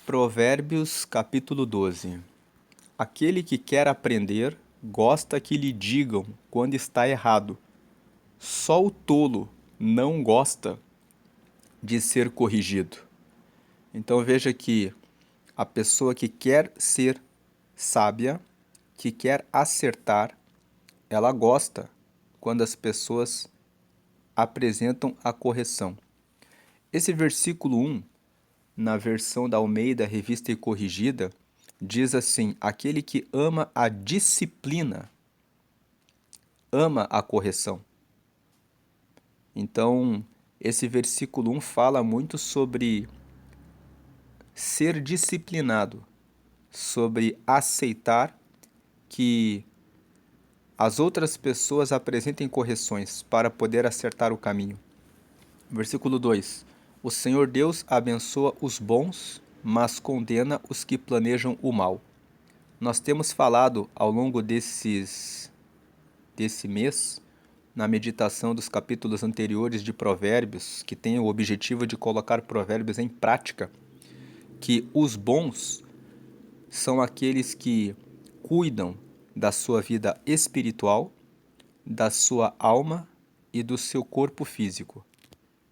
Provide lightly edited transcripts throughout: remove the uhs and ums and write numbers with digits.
Provérbios capítulo 12. Aquele que quer aprender, gosta que lhe digam quando está errado. Só o tolo não gosta de ser corrigido. Então veja que a pessoa que quer ser sábia, que quer acertar, ela gosta quando as pessoas apresentam a correção. Esse versículo 1, na versão da Almeida Revista e Corrigida, diz assim: aquele que ama a disciplina, ama a correção. Então, esse versículo 1 fala muito sobre ser disciplinado, sobre aceitar que as outras pessoas apresentem correções para poder acertar o caminho. Versículo 2: o Senhor Deus abençoa os bons, mas condena os que planejam o mal. Nós temos falado ao longo desse mês, na meditação dos capítulos anteriores de Provérbios, que tem o objetivo de colocar Provérbios em prática, que os bons são aqueles que cuidam da sua vida espiritual, da sua alma e do seu corpo físico.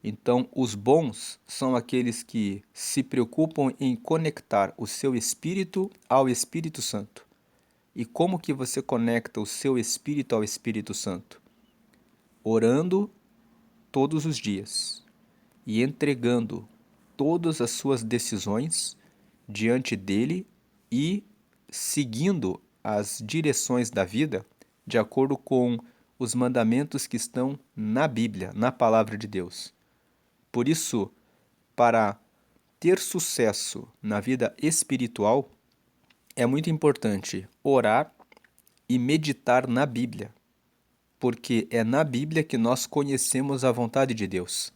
Então, os bons são aqueles que se preocupam em conectar o seu espírito ao Espírito Santo. E como que você conecta o seu espírito ao Espírito Santo? Orando todos os dias e entregando todas as suas decisões diante dele e seguindo as direções da vida de acordo com os mandamentos que estão na Bíblia, na palavra de Deus. Por isso, para ter sucesso na vida espiritual, é muito importante orar e meditar na Bíblia, porque é na Bíblia que nós conhecemos a vontade de Deus.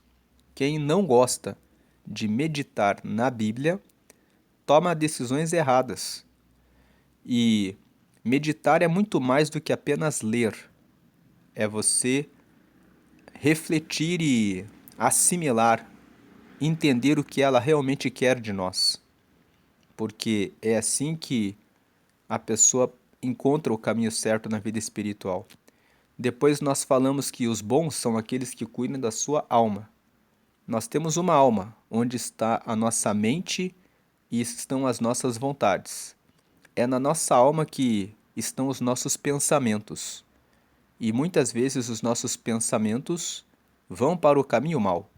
Quem não gosta de meditar na Bíblia toma decisões erradas. E meditar é muito mais do que apenas ler. É você refletir e assimilar, entender o que ela realmente quer de nós. Porque é assim que a pessoa encontra o caminho certo na vida espiritual. Depois nós falamos que os bons são aqueles que cuidam da sua alma. Nós temos uma alma, onde está a nossa mente e estão as nossas vontades. É na nossa alma que estão os nossos pensamentos. E muitas vezes os nossos pensamentos vão para o caminho mau.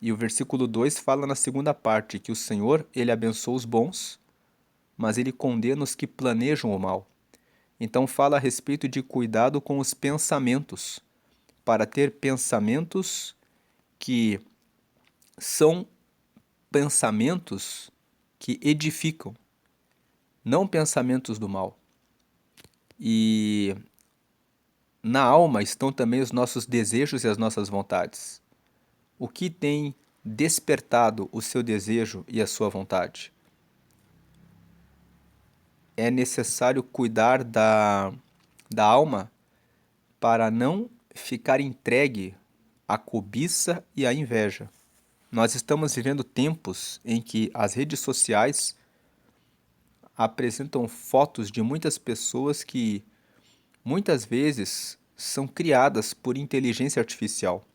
E o versículo 2 fala na segunda parte que o Senhor, ele abençoa os bons, mas ele condena os que planejam o mal. Então fala a respeito de cuidado com os pensamentos, para ter pensamentos que são pensamentos que edificam, não pensamentos do mal. E na alma estão também os nossos desejos e as nossas vontades. O que tem despertado o seu desejo e a sua vontade? É necessário cuidar da alma para não ficar entregue à cobiça e à inveja. Nós estamos vivendo tempos em que as redes sociais apresentam fotos de muitas pessoas que muitas vezes são criadas por inteligência artificial.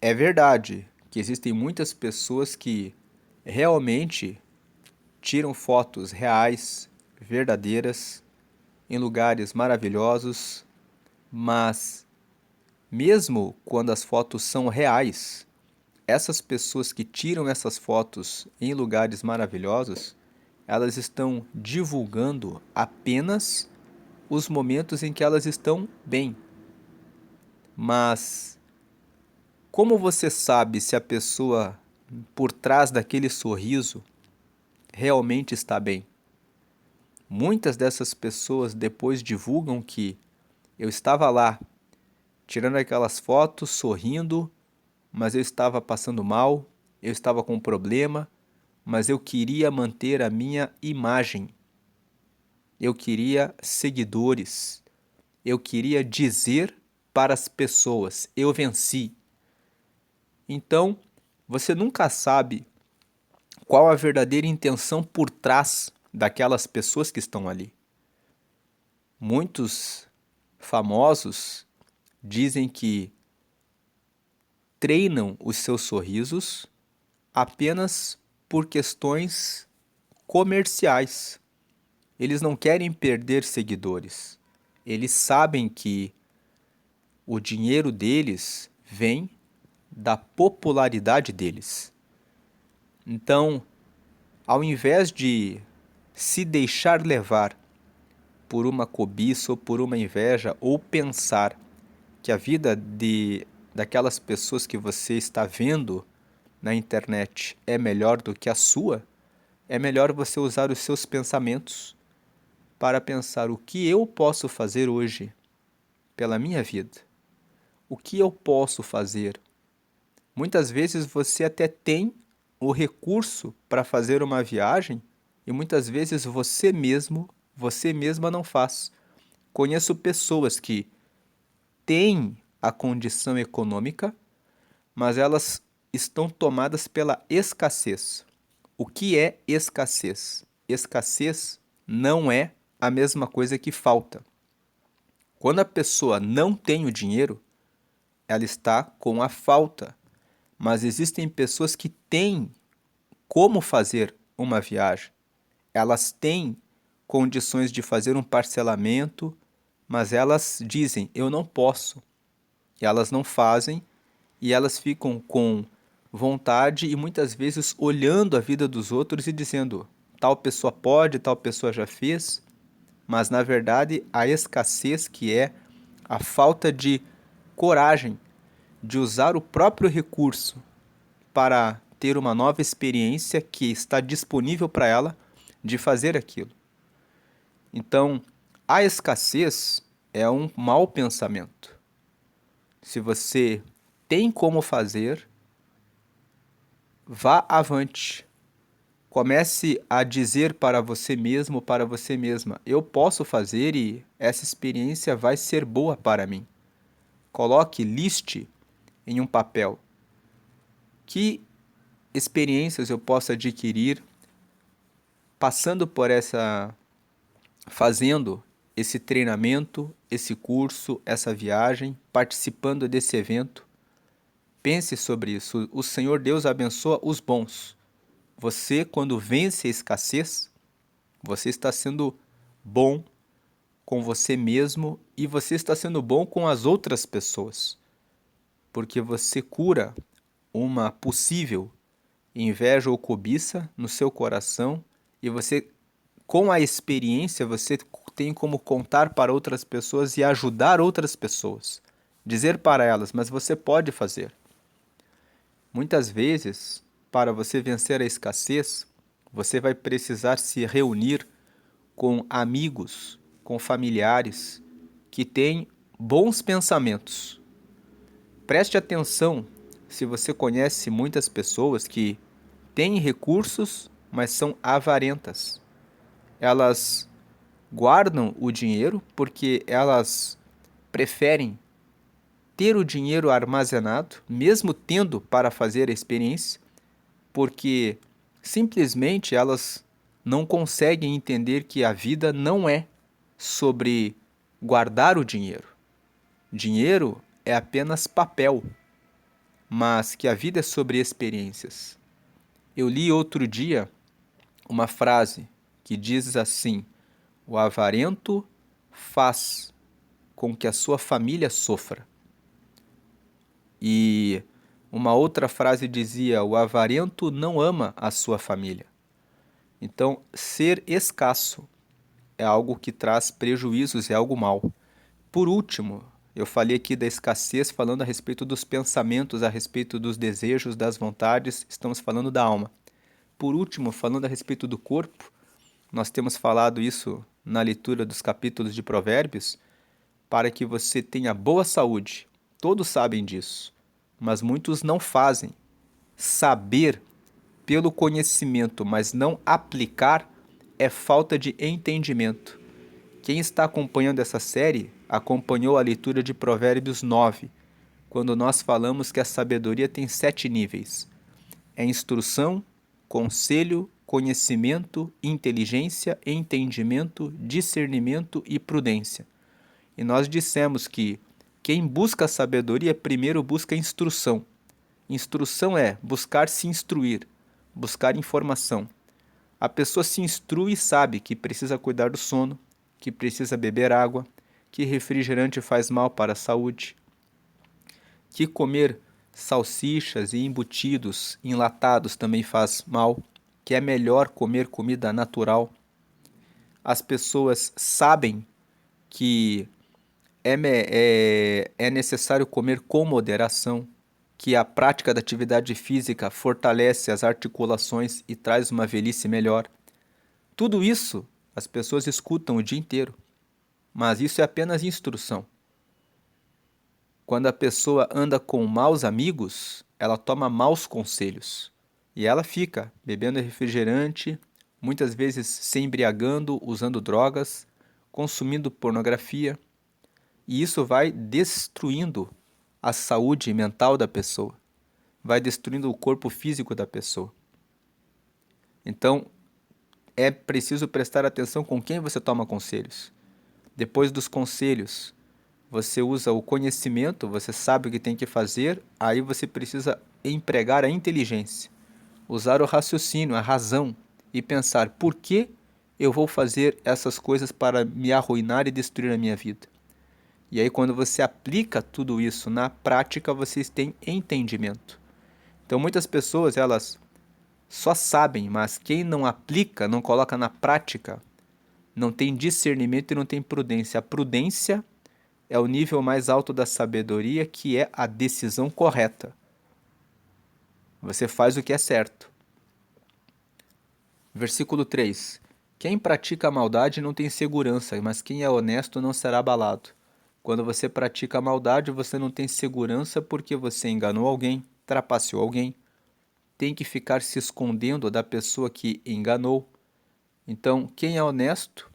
É verdade que existem muitas pessoas que realmente tiram fotos reais, verdadeiras, em lugares maravilhosos, mas mesmo quando as fotos são reais, essas pessoas que tiram essas fotos em lugares maravilhosos, elas estão divulgando apenas os momentos em que elas estão bem. Mas como você sabe se a pessoa por trás daquele sorriso realmente está bem? Muitas dessas pessoas depois divulgam que eu estava lá, tirando aquelas fotos, sorrindo, mas eu estava passando mal, eu estava com um problema, mas eu queria manter a minha imagem. Eu queria seguidores. Eu queria dizer para as pessoas, eu venci. Então, você nunca sabe qual a verdadeira intenção por trás daquelas pessoas que estão ali. Muitos famosos dizem que treinam os seus sorrisos apenas por questões comerciais. Eles não querem perder seguidores. Eles sabem que o dinheiro deles vem da popularidade deles. Então, ao invés de se deixar levar por uma cobiça ou por uma inveja, ou pensar que a vida daquelas pessoas que você está vendo na internet é melhor do que a sua, é melhor você usar os seus pensamentos para pensar o que eu posso fazer hoje pela minha vida. O que eu posso fazer? Muitas vezes você até tem o recurso para fazer uma viagem e muitas vezes você mesma não faz. Conheço pessoas que têm a condição econômica, mas elas estão tomadas pela escassez. O que é escassez? Escassez não é a mesma coisa que falta. Quando a pessoa não tem o dinheiro, ela está com a falta. Mas existem pessoas que têm como fazer uma viagem. Elas têm condições de fazer um parcelamento, mas elas dizem, eu não posso. E elas não fazem e elas ficam com vontade e muitas vezes olhando a vida dos outros e dizendo, tal pessoa pode, tal pessoa já fez, mas na verdade a escassez, que é a falta de coragem de usar o próprio recurso para ter uma nova experiência que está disponível para ela de fazer aquilo. Então, a escassez é um mau pensamento. Se você tem como fazer, vá avante. Comece a dizer para você mesmo, para você mesma, eu posso fazer e essa experiência vai ser boa para mim. Coloque, liste em um papel que experiências eu posso adquirir passando por fazendo esse treinamento, esse curso, essa viagem, participando desse evento. Pense sobre isso. O Senhor Deus abençoa os bons. Você, quando vence a escassez, você está sendo bom com você mesmo e você está sendo bom com as outras pessoas. Porque você cura uma possível inveja ou cobiça no seu coração e você, com a experiência, você tem como contar para outras pessoas e ajudar outras pessoas. Dizer para elas, mas você pode fazer. Muitas vezes, para você vencer a escassez, você vai precisar se reunir com amigos, com familiares que têm bons pensamentos. Preste atenção se você conhece muitas pessoas que têm recursos, mas são avarentas. Elas guardam o dinheiro porque elas preferem ter o dinheiro armazenado, mesmo tendo para fazer a experiência, porque simplesmente elas não conseguem entender que a vida não é sobre guardar o dinheiro. Dinheiro é apenas papel, mas que a vida é sobre experiências. Eu li outro dia uma frase que diz assim: o avarento faz com que a sua família sofra. E uma outra frase dizia: o avarento não ama a sua família. Então, ser escasso é algo que traz prejuízos, é algo mau. Por último, eu falei aqui da escassez, falando a respeito dos pensamentos, a respeito dos desejos, das vontades, estamos falando da alma. Por último, falando a respeito do corpo, nós temos falado isso na leitura dos capítulos de Provérbios, para que você tenha boa saúde. Todos sabem disso, mas muitos não fazem. Saber pelo conhecimento, mas não aplicar, é falta de entendimento. Quem está acompanhando essa série acompanhou a leitura de Provérbios 9, quando nós falamos que a sabedoria tem 7 níveis. É instrução, conselho, conhecimento, inteligência, entendimento, discernimento e prudência. E nós dissemos que quem busca sabedoria primeiro busca instrução. Instrução é buscar se instruir, buscar informação. A pessoa se instrui e sabe que precisa cuidar do sono, que precisa beber água, que refrigerante faz mal para a saúde, que comer salsichas e embutidos enlatados também faz mal, que é melhor comer comida natural. As pessoas sabem que é necessário comer com moderação, que a prática da atividade física fortalece as articulações e traz uma velhice melhor. Tudo isso as pessoas escutam o dia inteiro, mas isso é apenas instrução. Quando a pessoa anda com maus amigos, ela toma maus conselhos. E ela fica bebendo refrigerante, muitas vezes se embriagando, usando drogas, consumindo pornografia. E isso vai destruindo a saúde mental da pessoa, vai destruindo o corpo físico da pessoa. Então, é preciso prestar atenção com quem você toma conselhos. Depois dos conselhos, você usa o conhecimento, você sabe o que tem que fazer, aí você precisa empregar a inteligência, usar o raciocínio, a razão e pensar por que eu vou fazer essas coisas para me arruinar e destruir a minha vida. E aí, quando você aplica tudo isso na prática, vocês têm entendimento. Então, muitas pessoas, elas só sabem, mas quem não aplica, não coloca na prática, não tem discernimento e não tem prudência. A prudência é o nível mais alto da sabedoria, que é a decisão correta. Você faz o que é certo. Versículo 3. Quem pratica a maldade não tem segurança, mas quem é honesto não será abalado. Quando você pratica a maldade, você não tem segurança porque você enganou alguém, trapaceou alguém, tem que ficar se escondendo da pessoa que enganou. Então, quem é honesto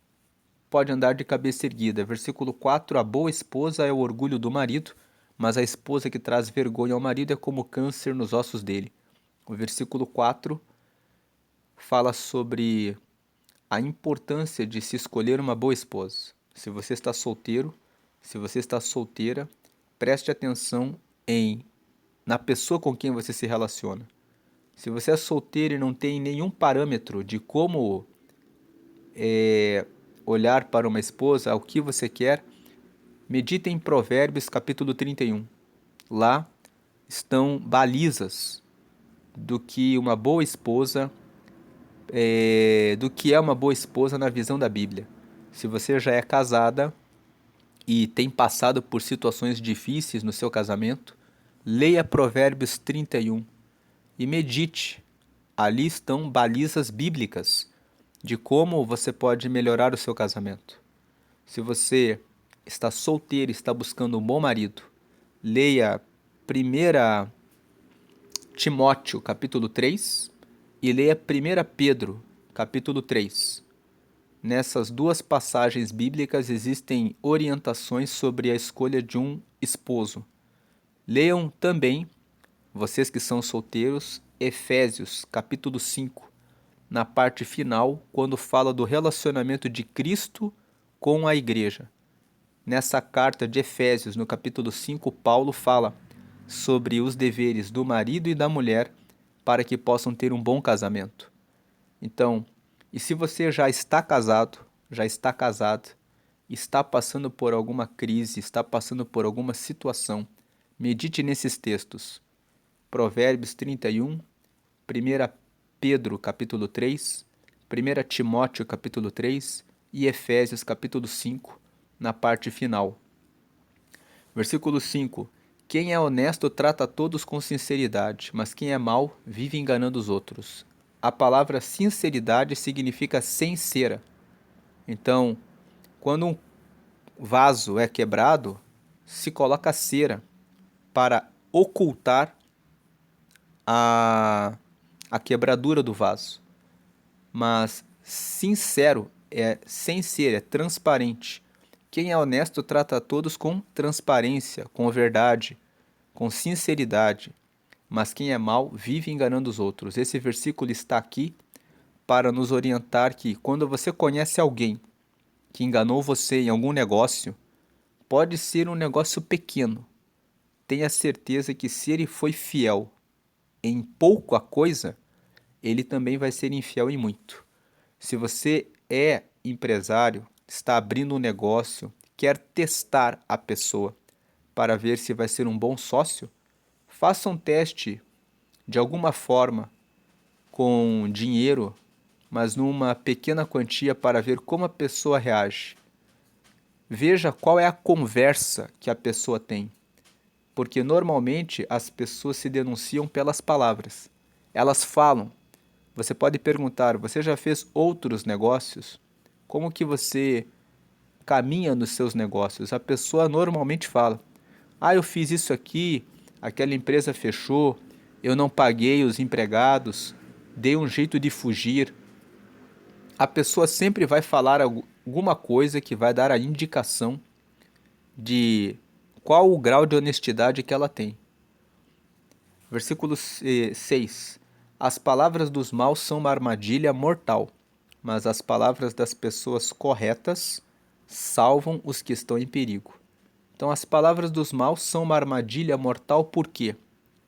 pode andar de cabeça erguida. Versículo 4, a boa esposa é o orgulho do marido, mas a esposa que traz vergonha ao marido é como câncer nos ossos dele. O versículo 4 fala sobre a importância de se escolher uma boa esposa. Se você está solteiro, se você está solteira, preste atenção na pessoa com quem você se relaciona. Se você é solteiro e não tem nenhum parâmetro de como olhar para uma esposa, o que você quer, medite em Provérbios capítulo 31. Lá estão balizas do que uma boa esposa, do que é uma boa esposa na visão da Bíblia. Se você já é casada e tem passado por situações difíceis no seu casamento, leia Provérbios 31 e medite. Ali estão balizas bíblicas de como você pode melhorar o seu casamento. Se você está solteiro e está buscando um bom marido, leia 1 Timóteo, capítulo 3, e leia 1 Pedro, capítulo 3. Nessas duas passagens bíblicas existem orientações sobre a escolha de um esposo. Leiam também, vocês que são solteiros, Efésios, capítulo 5, na parte final, quando fala do relacionamento de Cristo com a igreja. Nessa carta de Efésios, no capítulo 5, Paulo fala sobre os deveres do marido e da mulher para que possam ter um bom casamento. Então, e se você já está casado, já está casado, está passando por alguma crise, está passando por alguma situação, medite nesses textos. Provérbios 31, 1 Pedro capítulo 3, 1 Timóteo capítulo 3 e Efésios capítulo 5, na parte final. Versículo 5. Quem é honesto trata a todos com sinceridade, mas quem é mau vive enganando os outros. A palavra sinceridade significa sem cera. Então, quando um vaso é quebrado, se coloca cera para ocultar a quebradura do vaso. Mas sincero é sem cera, é transparente. Quem é honesto trata a todos com transparência, com verdade, com sinceridade. mas quem é mau vive enganando os outros. Esse versículo está aqui para nos orientar que quando você conhece alguém que enganou você em algum negócio, pode ser um negócio pequeno. Tenha certeza que se ele foi fiel em pouca coisa, ele também vai ser infiel em muito. Se você é empresário, está abrindo um negócio, quer testar a pessoa para ver se vai ser um bom sócio, faça um teste de alguma forma com dinheiro, mas numa pequena quantia para ver como a pessoa reage. Veja qual é a conversa que a pessoa tem, porque normalmente as pessoas se denunciam pelas palavras. Elas falam. Você pode perguntar: você já fez outros negócios? Como que você caminha nos seus negócios? A pessoa normalmente fala: ah, eu fiz isso aqui, aquela empresa fechou, eu não paguei os empregados, dei um jeito de fugir. A pessoa sempre vai falar alguma coisa que vai dar a indicação de qual o grau de honestidade que ela tem. Versículo 6. As palavras dos maus são uma armadilha mortal, mas as palavras das pessoas corretas salvam os que estão em perigo. Então, as palavras dos maus são uma armadilha mortal porque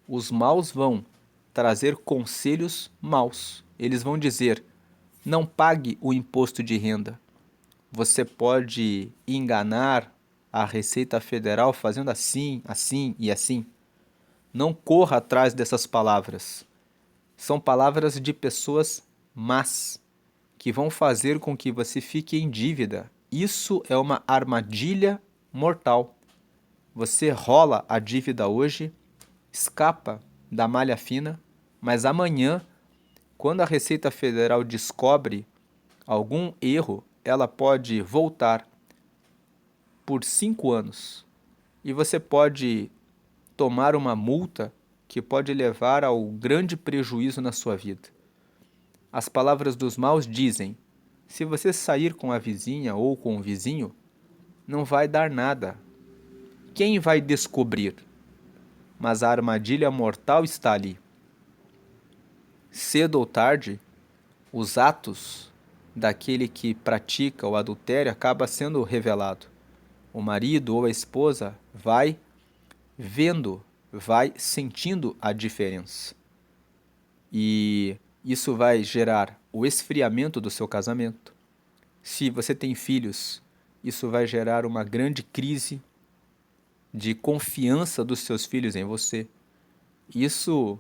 os maus vão trazer conselhos maus. Eles vão dizer: não pague o imposto de renda. Você pode enganar a Receita Federal fazendo assim, assim e assim. Não corra atrás dessas palavras. São palavras de pessoas más, que vão fazer com que você fique em dívida. Isso é uma armadilha mortal. Você rola a dívida hoje, escapa da malha fina, mas amanhã, quando a Receita Federal descobre algum erro, ela pode voltar por 5 anos e você pode tomar uma multa que pode levar ao grande prejuízo na sua vida. As palavras dos maus dizem: se você sair com a vizinha ou com o vizinho, não vai dar nada. Quem vai descobrir? Mas a armadilha mortal está ali. Cedo ou tarde, os atos daquele que pratica o adultério acaba sendo revelado. O marido ou a esposa vai vendo, vai sentindo a diferença. E isso vai gerar o esfriamento do seu casamento. Se você tem filhos, isso vai gerar uma grande crise de confiança dos seus filhos em você. Isso,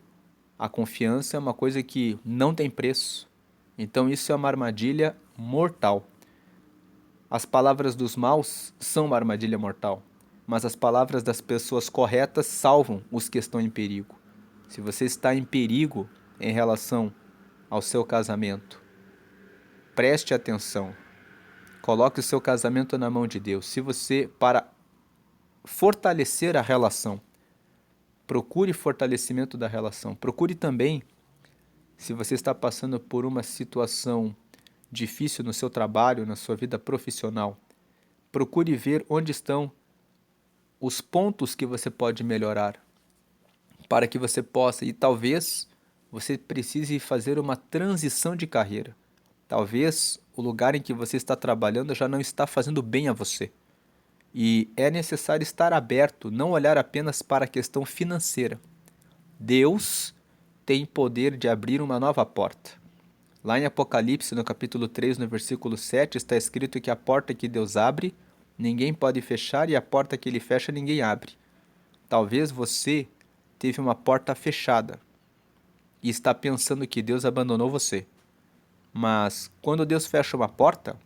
a confiança é uma coisa que não tem preço. Então isso é uma armadilha mortal. As palavras dos maus são uma armadilha mortal, mas as palavras das pessoas corretas salvam os que estão em perigo. Se você está em perigo em relação ao seu casamento, preste atenção. Coloque o seu casamento na mão de Deus. Se você, para fortalecer a relação, procure fortalecimento da relação. Procure também, se você está passando por uma situação difícil no seu trabalho, na sua vida profissional, procure ver onde estão os pontos que você pode melhorar, para que você possa, e talvez você precise fazer uma transição de carreira. Talvez o lugar em que você está trabalhando já não está fazendo bem a você. E é necessário estar aberto, não olhar apenas para a questão financeira. Deus tem poder de abrir uma nova porta. Lá em Apocalipse, no capítulo 3, no versículo 7, está escrito que a porta que Deus abre, ninguém pode fechar, e a porta que ele fecha, ninguém abre. Talvez você teve uma porta fechada e está pensando que Deus abandonou você. Mas quando Deus fecha uma porta,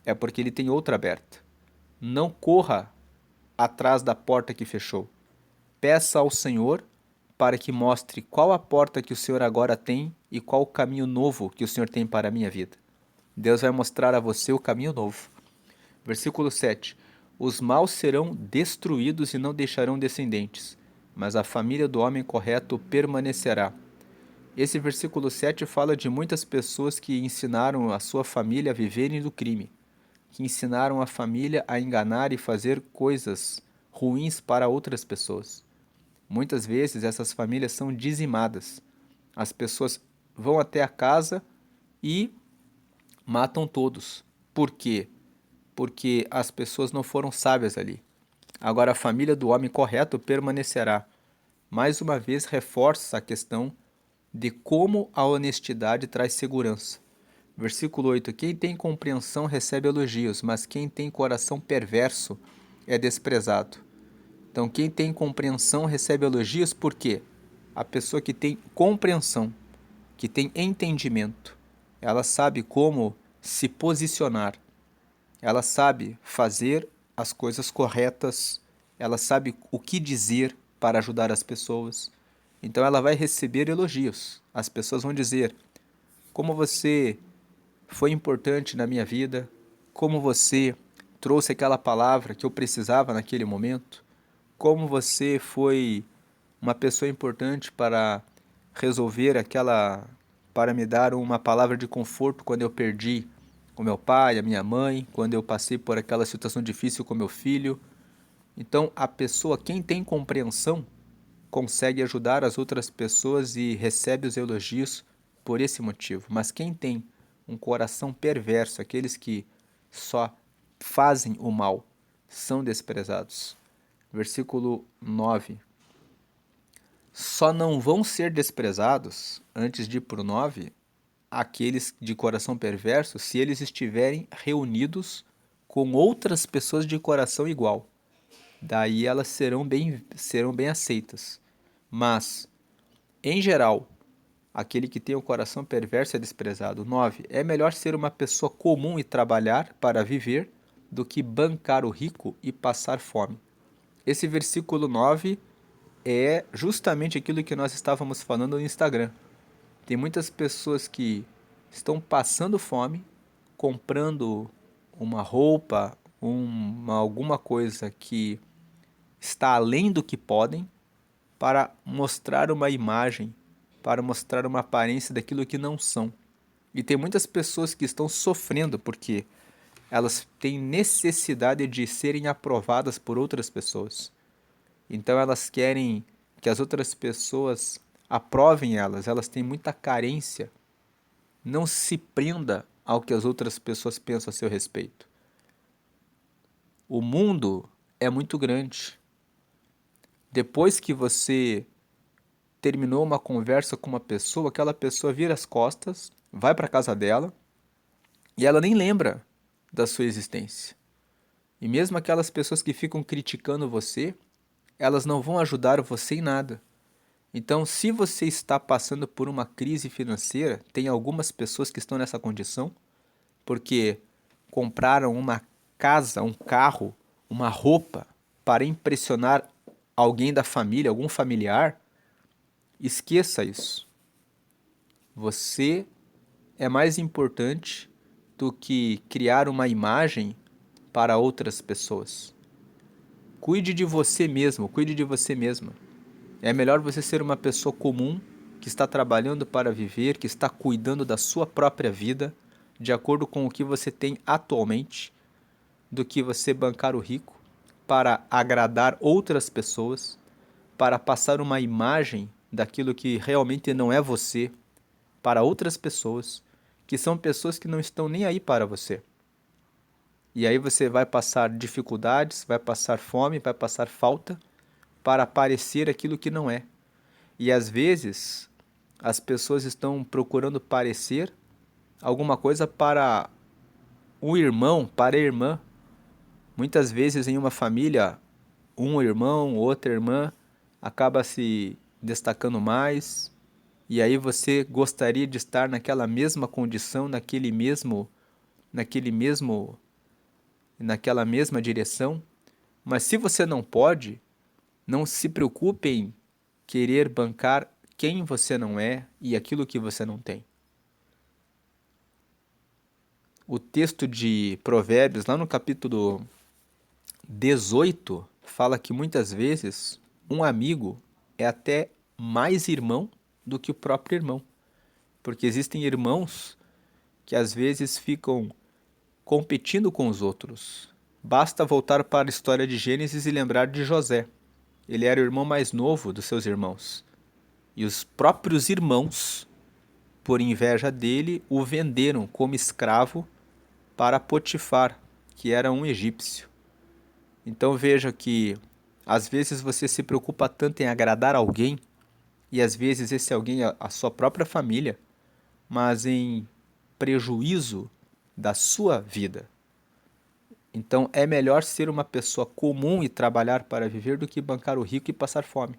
é porque ele tem outra aberta. Não corra atrás da porta que fechou. Peça ao Senhor para que mostre qual a porta que o Senhor agora tem e qual o caminho novo que o Senhor tem para a minha vida. Deus vai mostrar a você o caminho novo. Versículo 7. Os maus serão destruídos e não deixarão descendentes, mas a família do homem correto permanecerá. Esse versículo 7 fala de muitas pessoas que ensinaram a sua família a viverem do crime, que ensinaram a família a enganar e fazer coisas ruins para outras pessoas. Muitas vezes essas famílias são dizimadas. As pessoas vão até a casa e matam todos. Por quê? Porque as pessoas não foram sábias ali. Agora, a família do homem correto permanecerá. Mais uma vez, reforça a questão de como a honestidade traz segurança. Versículo 8: Quem tem compreensão recebe elogios, mas quem tem coração perverso é desprezado. Então, quem tem compreensão recebe elogios, por quê? A pessoa que tem compreensão, que tem entendimento, ela sabe como se posicionar, ela sabe fazer as coisas corretas, ela sabe o que dizer para ajudar as pessoas. Então ela vai receber elogios. As pessoas vão dizer: como você foi importante na minha vida, como você trouxe aquela palavra que eu precisava naquele momento, como você foi uma pessoa importante para resolver para me dar uma palavra de conforto quando eu perdi o meu pai, a minha mãe, quando eu passei por aquela situação difícil com meu filho. Então, a pessoa, quem tem compreensão, consegue ajudar as outras pessoas e recebe os elogios por esse motivo. Mas quem tem um coração perverso, aqueles que só fazem o mal, são desprezados. Versículo 9. Só não vão ser desprezados, antes de ir para o 9, aqueles de coração perverso, se eles estiverem reunidos com outras pessoas de coração igual. Daí elas serão bem aceitas. Mas, em geral, aquele que tem o coração perverso é desprezado. 9. É melhor ser uma pessoa comum e trabalhar para viver do que bancar o rico e passar fome. Esse versículo 9 é justamente aquilo que nós estávamos falando no Instagram. Tem muitas pessoas que estão passando fome, comprando uma roupa, alguma coisa que está além do que podem, para mostrar uma imagem, para mostrar uma aparência daquilo que não são. E tem muitas pessoas que estão sofrendo porque elas têm necessidade de serem aprovadas por outras pessoas. Então elas querem que as outras pessoas aprovem elas, elas têm muita carência. Não se prenda ao que as outras pessoas pensam a seu respeito. O mundo é muito grande. Depois que você terminou uma conversa com uma pessoa, aquela pessoa vira as costas, vai para a casa dela e ela nem lembra da sua existência. E mesmo aquelas pessoas que ficam criticando você, elas não vão ajudar você em nada. Então, se você está passando por uma crise financeira, tem algumas pessoas que estão nessa condição, porque compraram uma casa, um carro, uma roupa para impressionar alguém da família, algum familiar. Esqueça isso. Você é mais importante do que criar uma imagem para outras pessoas. Cuide de você mesmo, cuide de você mesma. É melhor você ser uma pessoa comum, que está trabalhando para viver, que está cuidando da sua própria vida, de acordo com o que você tem atualmente, do que você bancar o rico para agradar outras pessoas, para passar uma imagem daquilo que realmente não é você para outras pessoas, que são pessoas que não estão nem aí para você. E aí você vai passar dificuldades, vai passar fome, vai passar falta para parecer aquilo que não é. E às vezes as pessoas estão procurando parecer alguma coisa para um irmão, para a irmã. Muitas vezes em uma família, um irmão, outra irmã acaba se destacando mais, e aí você gostaria de estar naquela mesma condição, naquele mesmo, naquela mesma direção, mas se você não pode, não se preocupe em querer bancar quem você não é e aquilo que você não tem. O texto de Provérbios, lá no capítulo 18, fala que muitas vezes um amigo é até mais irmão do que o próprio irmão. Porque existem irmãos que às vezes ficam competindo com os outros. Basta voltar para a história de Gênesis e lembrar de José. ele era o irmão mais novo dos seus irmãos. E os próprios irmãos, por inveja dele, o venderam como escravo para Potifar, que era um egípcio. Então veja que às vezes você se preocupa tanto em agradar alguém, e às vezes esse alguém é a sua própria família, mas em prejuízo da sua vida. Então é melhor ser uma pessoa comum e trabalhar para viver do que bancar o rico e passar fome.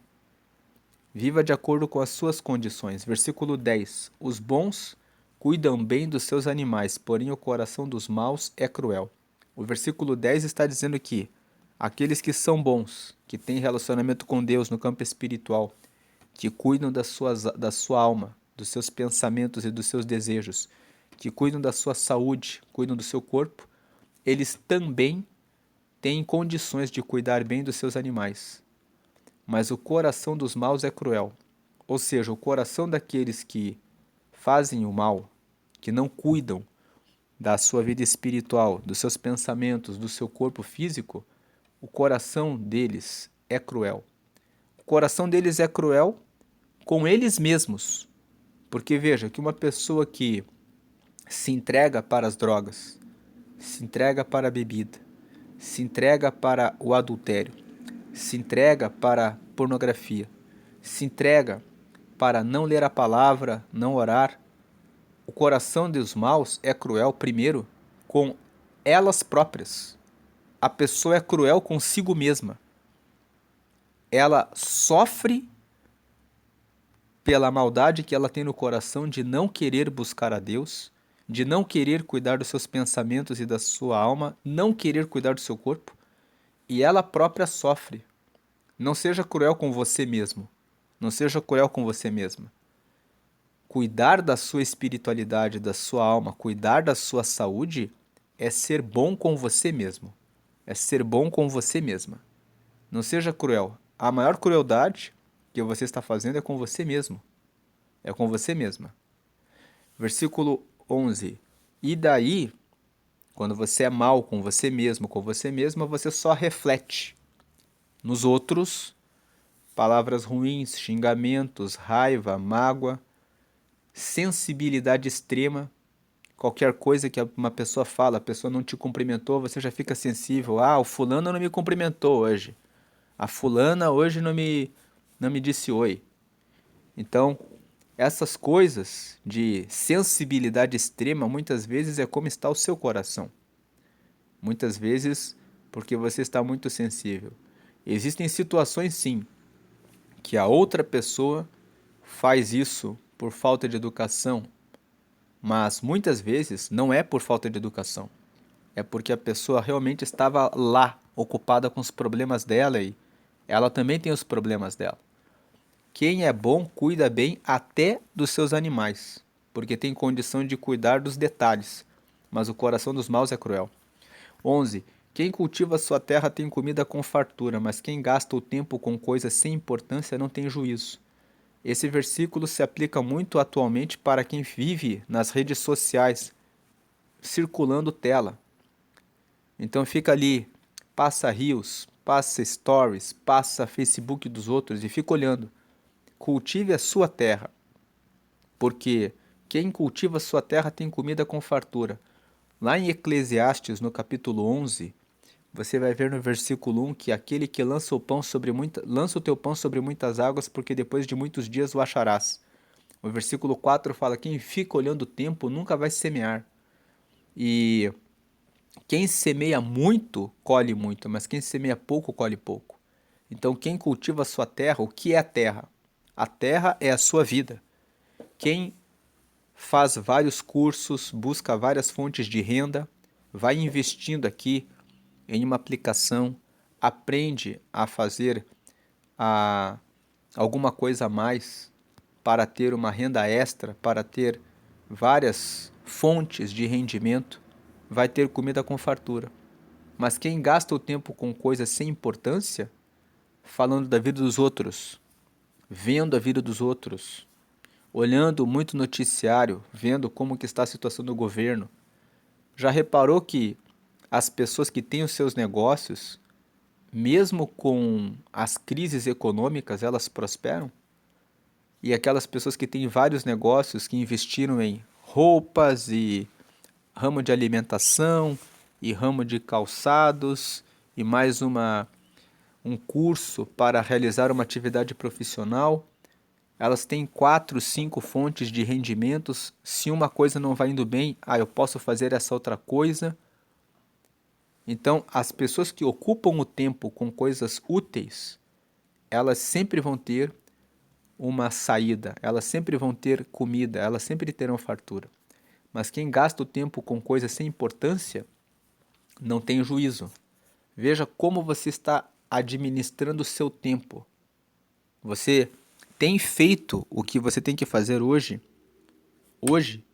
Viva de acordo com as suas condições. Versículo 10. Os bons cuidam bem dos seus animais, porém o coração dos maus é cruel. O versículo 10 está dizendo que aqueles que são bons, que têm relacionamento com Deus no campo espiritual, que cuidam da sua alma, dos seus pensamentos e dos seus desejos, que cuidam da sua saúde, cuidam do seu corpo, eles também têm condições de cuidar bem dos seus animais. Mas o coração dos maus é cruel. Ou seja, o coração daqueles que fazem o mal, que não cuidam da sua vida espiritual, dos seus pensamentos, do seu corpo físico, o coração deles é cruel. O coração deles é cruel com eles mesmos. Porque veja que uma pessoa que se entrega para as drogas, se entrega para a bebida, se entrega para o adultério, se entrega para a pornografia, se entrega para não ler a palavra, não orar, o coração dos maus é cruel primeiro com elas próprias. A pessoa é cruel consigo mesma. Ela sofre pela maldade que ela tem no coração de não querer buscar a Deus, de não querer cuidar dos seus pensamentos e da sua alma, não querer cuidar do seu corpo, e ela própria sofre. Não seja cruel com você mesmo. Não seja cruel com você mesma. Cuidar da sua espiritualidade, da sua alma, cuidar da sua saúde é ser bom com você mesmo. É ser bom com você mesma. Não seja cruel. A maior crueldade que você está fazendo é com você mesmo. É com você mesma. Versículo 11. E daí, quando você é mal com você mesmo, com você mesma, você só reflete nos outros palavras ruins, xingamentos, raiva, mágoa, sensibilidade extrema. Qualquer coisa que uma pessoa fala, a pessoa não te cumprimentou, você já fica sensível. Ah, o fulano não me cumprimentou hoje. A fulana hoje não me disse oi. Então, essas coisas de sensibilidade extrema, muitas vezes é como está o seu coração. Muitas vezes porque você está muito sensível. Existem situações, sim, que a outra pessoa faz isso por falta de educação, mas muitas vezes não é por falta de educação. É porque a pessoa realmente estava lá, ocupada com os problemas dela e ela também tem os problemas dela. Quem é bom cuida bem até dos seus animais, porque tem condição de cuidar dos detalhes, mas o coração dos maus é cruel. 11. Quem cultiva sua terra tem comida com fartura, mas quem gasta o tempo com coisas sem importância não tem juízo. Esse versículo se aplica muito atualmente para quem vive nas redes sociais, circulando tela. Então fica ali, passa reels, passa stories, passa Facebook dos outros e fica olhando. Cultive a sua terra, porque quem cultiva a sua terra tem comida com fartura. Lá em Eclesiastes, no capítulo 11, você vai ver no versículo 1 que aquele que lança o teu pão sobre muitas águas, porque depois de muitos dias o acharás. O versículo 4 fala: quem fica olhando o tempo nunca vai semear. E quem semeia muito, colhe muito, mas quem semeia pouco, colhe pouco. Então, quem cultiva a sua terra, o que é a terra? A terra é a sua vida. Quem faz vários cursos, busca várias fontes de renda, vai investindo aqui em uma aplicação, aprende a fazer alguma coisa a mais para ter uma renda extra, para ter várias fontes de rendimento, vai ter comida com fartura. Mas quem gasta o tempo com coisas sem importância, falando da vida dos outros, vendo a vida dos outros, olhando muito noticiário, vendo como que está a situação do governo, já reparou que as pessoas que têm os seus negócios, mesmo com as crises econômicas, elas prosperam? E aquelas pessoas que têm vários negócios, que investiram em roupas e ramo de alimentação e ramo de calçados e mais um curso para realizar uma atividade profissional, elas têm 4, 5 fontes de rendimentos. Se uma coisa não vai indo bem, eu posso fazer essa outra coisa. Então, as pessoas que ocupam o tempo com coisas úteis, elas sempre vão ter uma saída, elas sempre vão ter comida, elas sempre terão fartura. Mas quem gasta o tempo com coisas sem importância, não tem juízo. Veja como você está administrando o seu tempo. Você tem feito o que você tem que fazer hoje? Hoje,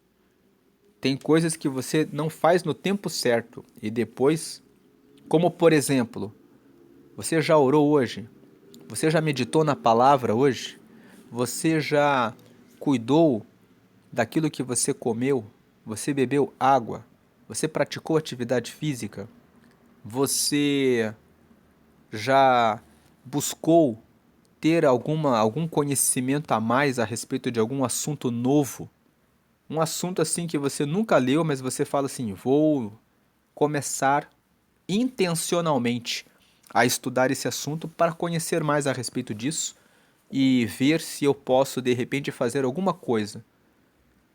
tem coisas que você não faz no tempo certo e depois, como por exemplo, você já orou hoje? Você já meditou na palavra hoje? Você já cuidou daquilo que você comeu? Você bebeu água? Você praticou atividade física? Você já buscou ter algum conhecimento a mais a respeito de algum assunto novo? Um assunto assim que você nunca leu, mas você fala assim: vou começar intencionalmente a estudar esse assunto para conhecer mais a respeito disso e ver se eu posso de repente fazer alguma coisa,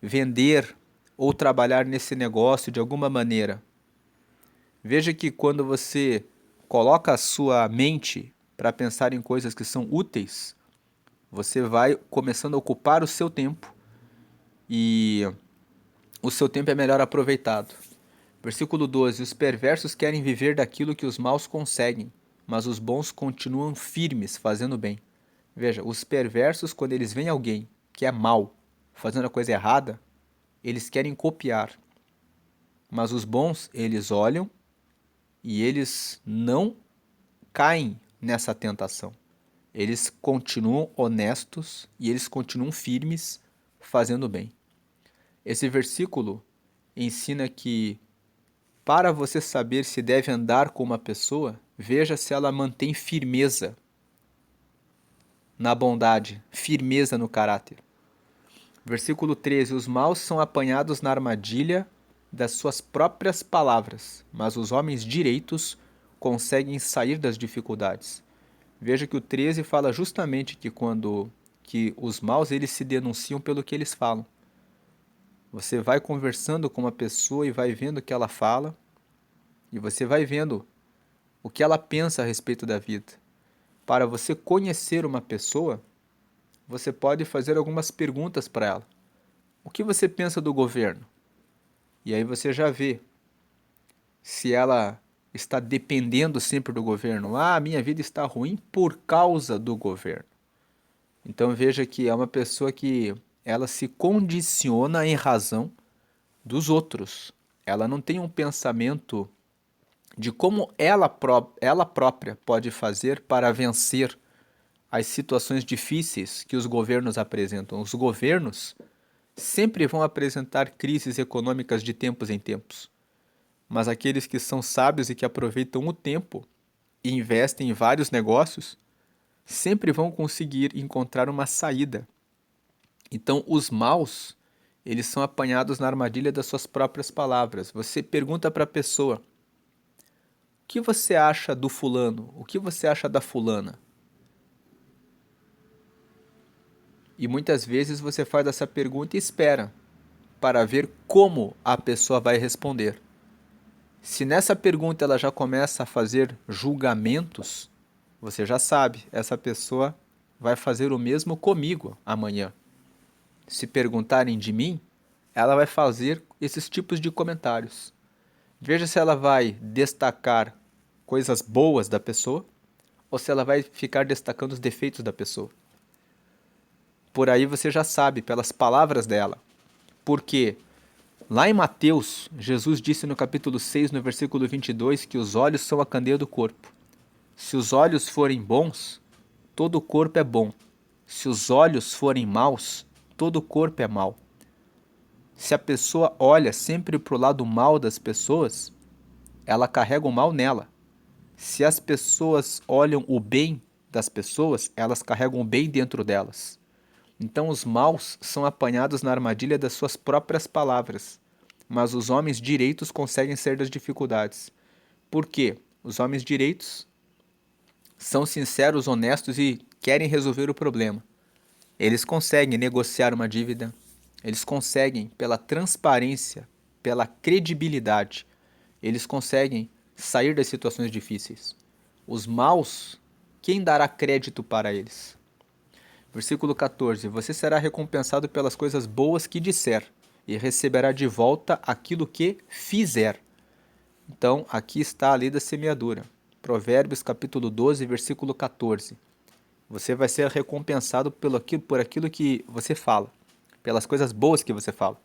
vender ou trabalhar nesse negócio de alguma maneira. Veja que quando você coloca a sua mente para pensar em coisas que são úteis, você vai começando a ocupar o seu tempo e o seu tempo é melhor aproveitado. Versículo 12: Os perversos querem viver daquilo que os maus conseguem, mas os bons continuam firmes, fazendo bem. Veja, os perversos, quando eles veem alguém que é mau, fazendo a coisa errada, eles querem copiar. Mas os bons, eles olham e eles não caem nessa tentação. Eles continuam honestos e eles continuam firmes, fazendo bem. Esse versículo ensina que para você saber se deve andar com uma pessoa, veja se ela mantém firmeza na bondade, firmeza no caráter. Versículo 13: Os maus são apanhados na armadilha das suas próprias palavras, mas os homens direitos conseguem sair das dificuldades. Veja que o 13 fala justamente que os maus eles se denunciam pelo que eles falam. Você vai conversando com uma pessoa e vai vendo o que ela fala, e você vai vendo o que ela pensa a respeito da vida. Para você conhecer uma pessoa, você pode fazer algumas perguntas para ela. O que você pensa do governo? E aí você já vê se ela está dependendo sempre do governo. Minha vida está ruim por causa do governo. Então veja que é uma pessoa que ela se condiciona em razão dos outros. Ela não tem um pensamento de como ela própria pode fazer para vencer as situações difíceis que os governos apresentam. Os governos sempre vão apresentar crises econômicas de tempos em tempos, mas aqueles que são sábios e que aproveitam o tempo e investem em vários negócios sempre vão conseguir encontrar uma saída. Então, os maus, eles são apanhados na armadilha das suas próprias palavras. Você pergunta para a pessoa: o que você acha do fulano? O que você acha da fulana? E muitas vezes você faz essa pergunta e espera para ver como a pessoa vai responder. Se nessa pergunta ela já começa a fazer julgamentos, você já sabe, essa pessoa vai fazer o mesmo comigo amanhã. Se perguntarem de mim, ela vai fazer esses tipos de comentários. Veja se ela vai destacar coisas boas da pessoa ou se ela vai ficar destacando os defeitos da pessoa. Por aí você já sabe, pelas palavras dela. Porque lá em Mateus, Jesus disse no capítulo 6, no versículo 22, que os olhos são a candeia do corpo. Se os olhos forem bons, todo o corpo é bom. Se os olhos forem maus, todo o corpo é mau. Se a pessoa olha sempre para o lado mal das pessoas, ela carrega o mal nela. Se as pessoas olham o bem das pessoas, elas carregam o bem dentro delas. Então os maus são apanhados na armadilha das suas próprias palavras, mas os homens direitos conseguem sair das dificuldades. Por quê? Os homens direitos são sinceros, honestos e querem resolver o problema. Eles conseguem negociar uma dívida, eles conseguem, pela transparência, pela credibilidade, eles conseguem sair das situações difíceis. Os maus, quem dará crédito para eles? Versículo 14: Você será recompensado pelas coisas boas que disser, e receberá de volta aquilo que fizer. Então, aqui está a lei da semeadura. Provérbios capítulo 12, versículo 14. Você vai ser recompensado por aquilo que você fala, pelas coisas boas que você fala,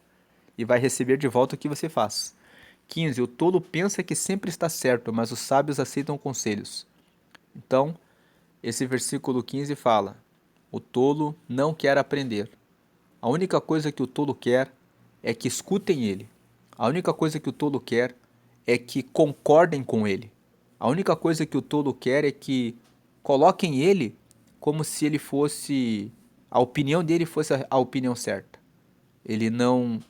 e vai receber de volta o que você faz. 15. O tolo pensa que sempre está certo, mas os sábios aceitam conselhos. Então, esse versículo 15 fala: o tolo não quer aprender. A única coisa que o tolo quer é que escutem ele. A única coisa que o tolo quer é que concordem com ele. A única coisa que o tolo quer é que coloquem ele como se ele fosse, a opinião dele fosse a opinião certa. Ele não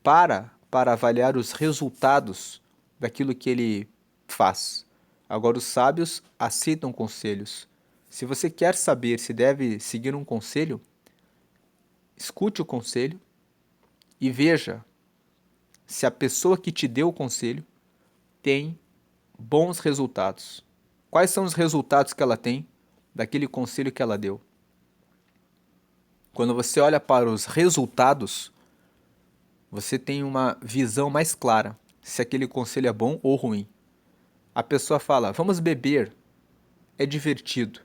para avaliar os resultados daquilo que ele faz. Agora, os sábios aceitam conselhos. Se você quer saber se deve seguir um conselho, escute o conselho e veja se a pessoa que te deu o conselho tem bons resultados. Quais são os resultados que ela tem daquele conselho que ela deu? Quando você olha para os resultados, você tem uma visão mais clara se aquele conselho é bom ou ruim. A pessoa fala: vamos beber, é divertido.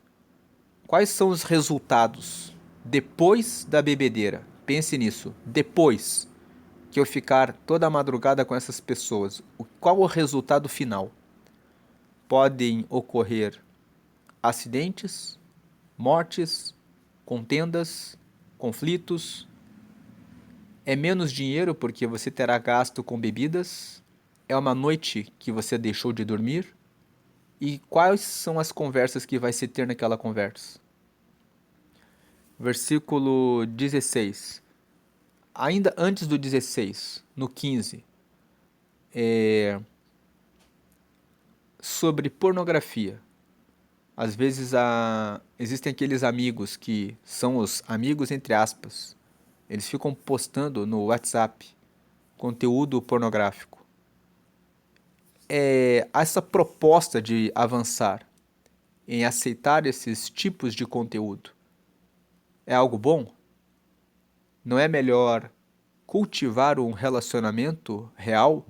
Quais são os resultados depois da bebedeira? Pense nisso. Depois que eu ficar toda a madrugada com essas pessoas, qual o resultado final? Podem ocorrer acidentes, mortes, contendas, conflitos. É menos dinheiro porque você terá gasto com bebidas. É uma noite que você deixou de dormir. E quais são as conversas que vai se ter naquela conversa? Versículo 16. Ainda antes do 16, no 15, sobre pornografia. Às vezes existem aqueles amigos que são os amigos entre aspas. Eles ficam postando no WhatsApp conteúdo pornográfico. Essa proposta de avançar em aceitar esses tipos de conteúdo é algo bom? Não é melhor cultivar um relacionamento real?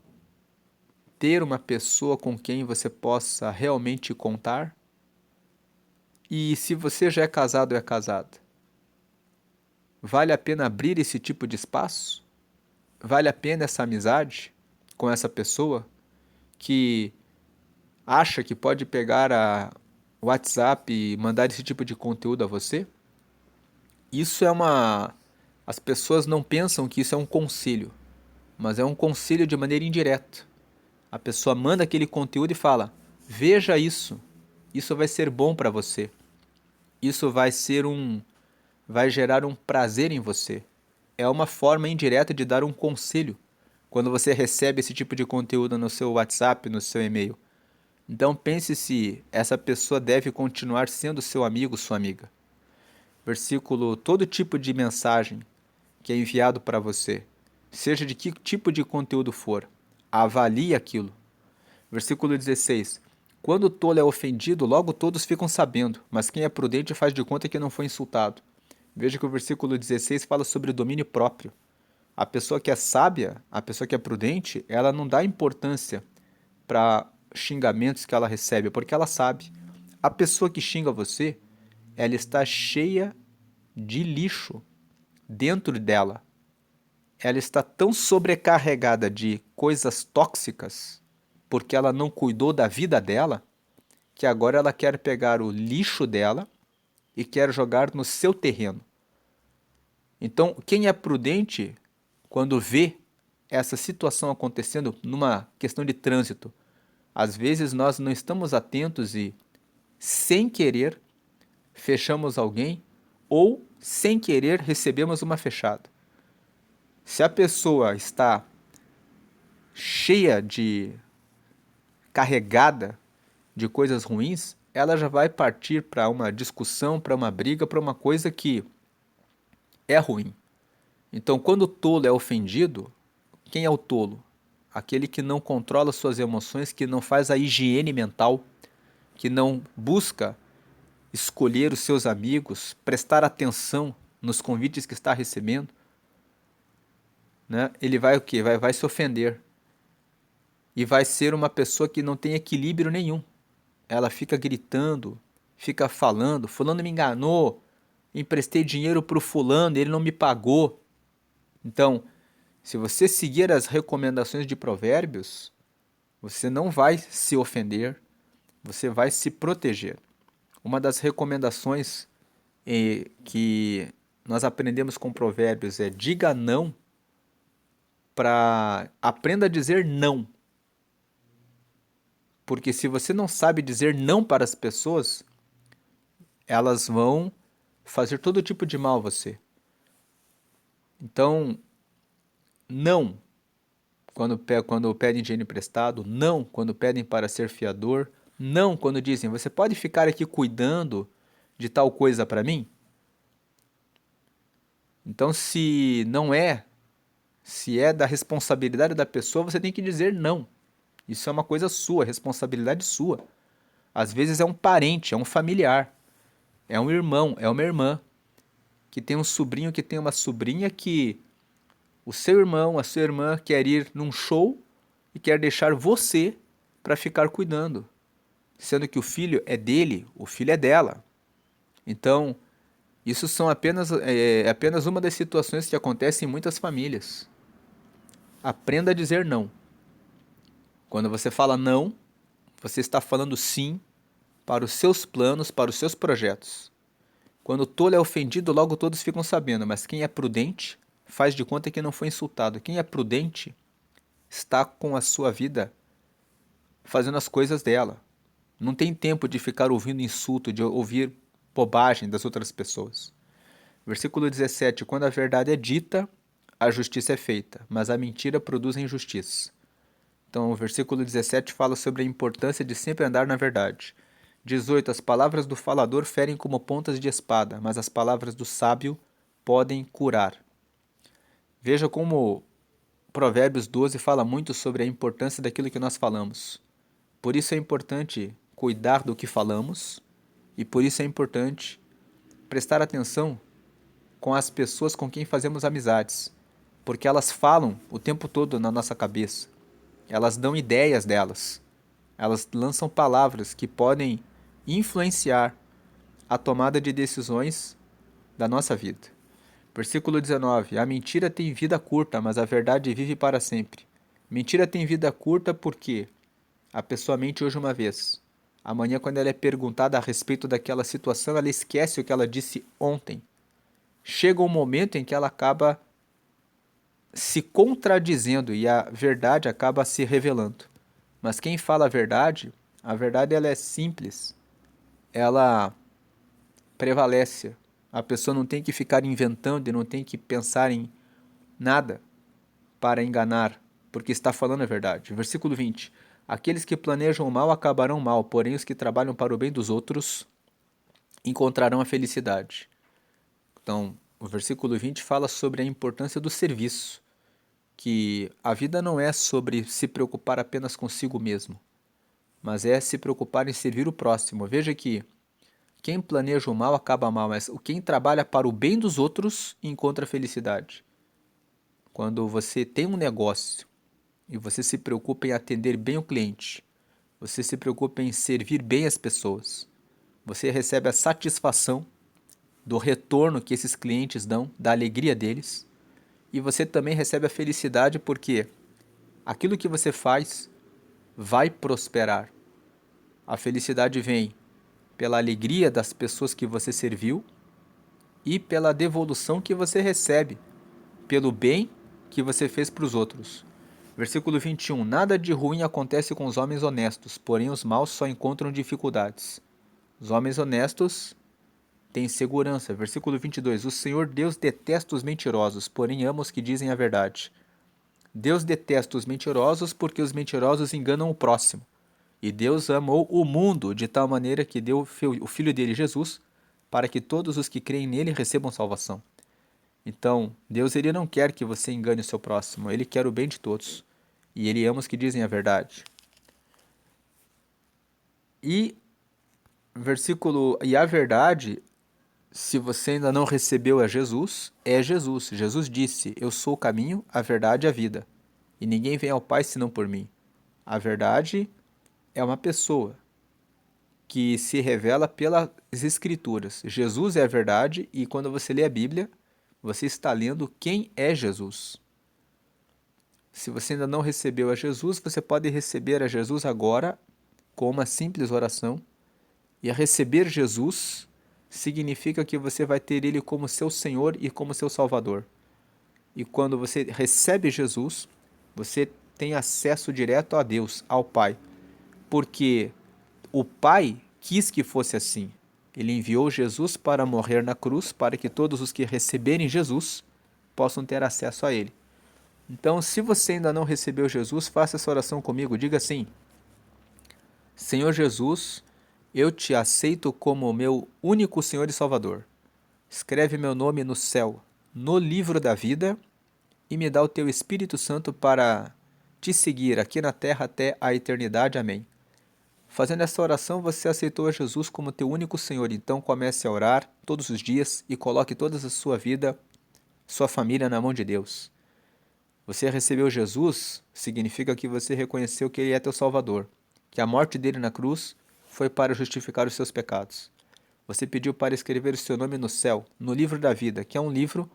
Ter uma pessoa com quem você possa realmente contar? E se você já é casado ou é casada, vale a pena abrir esse tipo de espaço? Vale a pena essa amizade com essa pessoa que acha que pode pegar a WhatsApp e mandar esse tipo de conteúdo a você? Isso é uma... As pessoas não pensam que isso é um conselho, mas é um conselho de maneira indireta. A pessoa manda aquele conteúdo e fala: veja isso, isso vai ser bom para você, isso vai gerar um prazer em você. É uma forma indireta de dar um conselho quando você recebe esse tipo de conteúdo no seu WhatsApp, no seu e-mail. Então pense se essa pessoa deve continuar sendo seu amigo, sua amiga. Versículo: todo tipo de mensagem que é enviado para você, seja de que tipo de conteúdo for, avalie aquilo. Versículo 16. Quando o tolo é ofendido, logo todos ficam sabendo, mas quem é prudente faz de conta que não foi insultado. Veja que o versículo 16 fala sobre o domínio próprio. A pessoa que é sábia, a pessoa que é prudente, ela não dá importância para xingamentos que ela recebe, porque ela sabe. A pessoa que xinga você, ela está cheia de lixo dentro dela. Ela está tão sobrecarregada de coisas tóxicas, porque ela não cuidou da vida dela, que agora ela quer pegar o lixo dela e quer jogar no seu terreno. Então, quem é prudente, quando vê essa situação acontecendo numa questão de trânsito, Às vezes nós não estamos atentos e, sem querer, fechamos alguém ou, sem querer, recebemos uma fechada. Se a pessoa está cheia carregada de coisas ruins, ela já vai partir para uma discussão, para uma briga, para uma coisa que é ruim. Então, quando o tolo é ofendido, quem é o tolo? Aquele que não controla suas emoções, que não faz a higiene mental, que não busca escolher os seus amigos, prestar atenção nos convites que está recebendo, né? Ele vai o quê? Vai se ofender. E vai ser uma pessoa que não tem equilíbrio nenhum. Ela fica gritando, fica falando, fulano me enganou, emprestei dinheiro para o fulano, ele não me pagou. Então, se você seguir as recomendações de Provérbios, você não vai se ofender, você vai se proteger. Uma das recomendações que nós aprendemos com Provérbios é: diga não, aprenda a dizer não. Porque se você não sabe dizer não para as pessoas, elas vão fazer todo tipo de mal a você. Então, não quando pedem dinheiro emprestado, não quando pedem para ser fiador, não quando dizem: você pode ficar aqui cuidando de tal coisa para mim? Então, se é da responsabilidade da pessoa, você tem que dizer não. Isso é uma coisa sua, responsabilidade sua. Às vezes é um parente, é um familiar, é um irmão, é uma irmã, que tem um sobrinho, que tem uma sobrinha, que o seu irmão, a sua irmã quer ir num show e quer deixar você para ficar cuidando, sendo que o filho é dele, o filho é dela. Então, isso são apenas uma das situações que acontecem em muitas famílias. Aprenda a dizer não. Quando você fala não, você está falando sim para os seus planos, para os seus projetos. Quando o tolo é ofendido, logo todos ficam sabendo, mas quem é prudente faz de conta que não foi insultado. Quem é prudente está com a sua vida fazendo as coisas dela. Não tem tempo de ficar ouvindo insulto, de ouvir bobagem das outras pessoas. Versículo 17: quando a verdade é dita, a justiça é feita, mas a mentira produz a injustiça. Então, o versículo 17 fala sobre a importância de sempre andar na verdade. 18: as palavras do falador ferem como pontas de espada, mas as palavras do sábio podem curar. Veja como Provérbios 12 fala muito sobre a importância daquilo que nós falamos. Por isso é importante cuidar do que falamos e por isso é importante prestar atenção com as pessoas com quem fazemos amizades, porque elas falam o tempo todo na nossa cabeça. Elas dão ideias delas. Elas lançam palavras que podem influenciar a tomada de decisões da nossa vida. Versículo 19: a mentira tem vida curta, mas a verdade vive para sempre. Mentira tem vida curta porque a pessoa mente hoje uma vez. Amanhã, quando ela é perguntada a respeito daquela situação, ela esquece o que ela disse ontem. Chega um momento em que ela acaba se contradizendo e a verdade acaba se revelando. Mas quem fala a verdade ela é simples, ela prevalece. A pessoa não tem que ficar inventando e não tem que pensar em nada para enganar, porque está falando a verdade. Versículo 20: aqueles que planejam o mal acabarão mal, porém os que trabalham para o bem dos outros encontrarão a felicidade. Então, o versículo 20 fala sobre a importância do serviço, que a vida não é sobre se preocupar apenas consigo mesmo, mas é se preocupar em servir o próximo. Veja que quem planeja o mal acaba mal, mas quem trabalha para o bem dos outros encontra felicidade. Quando você tem um negócio e você se preocupa em atender bem o cliente, você se preocupa em servir bem as pessoas, você recebe a satisfação do retorno que esses clientes dão, da alegria deles, e você também recebe a felicidade porque aquilo que você faz vai prosperar. A felicidade vem pela alegria das pessoas que você serviu e pela devolução que você recebe, pelo bem que você fez para os outros. Versículo 21. Nada de ruim acontece com os homens honestos, porém os maus só encontram dificuldades. Os homens honestos têm segurança. Versículo 22. O Senhor Deus detesta os mentirosos, porém ama os que dizem a verdade. Deus detesta os mentirosos porque os mentirosos enganam o próximo. E Deus amou o mundo de tal maneira que deu o Filho dele, Jesus, para que todos os que creem nele recebam salvação. Então, Deus ele não quer que você engane o seu próximo, ele quer o bem de todos. E ele ama os que dizem a verdade. E a verdade, se você ainda não recebeu a Jesus, é Jesus. Jesus disse: Eu sou o caminho, a verdade e a vida. E ninguém vem ao Pai senão por mim. A verdade é uma pessoa que se revela pelas Escrituras. Jesus é a verdade, e quando você lê a Bíblia, você está lendo quem é Jesus. Se você ainda não recebeu a Jesus, você pode receber a Jesus agora com uma simples oração. E a receber Jesus significa que você vai ter Ele como seu Senhor e como seu Salvador. E quando você recebe Jesus, você tem acesso direto a Deus, ao Pai. Porque o Pai quis que fosse assim. Ele enviou Jesus para morrer na cruz, para que todos os que receberem Jesus possam ter acesso a Ele. Então, se você ainda não recebeu Jesus, faça essa oração comigo. Diga assim: Senhor Jesus, eu te aceito como meu único Senhor e Salvador. Escreve meu nome no céu, no livro da vida, e me dá o teu Espírito Santo para te seguir aqui na terra até a eternidade. Amém. Fazendo essa oração, você aceitou a Jesus como teu único Senhor. Então comece a orar todos os dias e coloque toda a sua vida, sua família na mão de Deus. Você recebeu Jesus, significa que você reconheceu que Ele é teu Salvador, que a morte dele na cruz foi para justificar os seus pecados. Você pediu para escrever o seu nome no céu, no livro da vida, que é um livro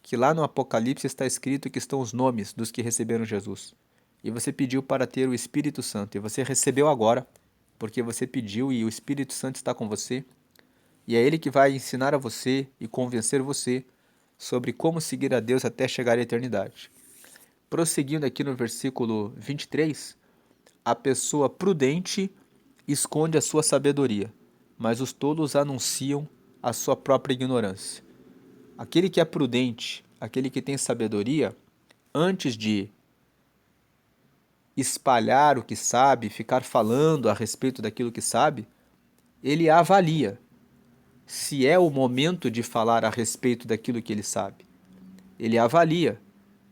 que lá no Apocalipse está escrito que estão os nomes dos que receberam Jesus. E você pediu para ter o Espírito Santo, e você recebeu agora, porque você pediu e o Espírito Santo está com você. E é Ele que vai ensinar a você e convencer você sobre como seguir a Deus até chegar à eternidade. Prosseguindo aqui no versículo 23, a pessoa prudente esconde a sua sabedoria, mas os tolos anunciam a sua própria ignorância. Aquele que é prudente, aquele que tem sabedoria, antes de espalhar o que sabe, ficar falando a respeito daquilo que sabe, ele avalia se é o momento de falar a respeito daquilo que ele sabe. Ele avalia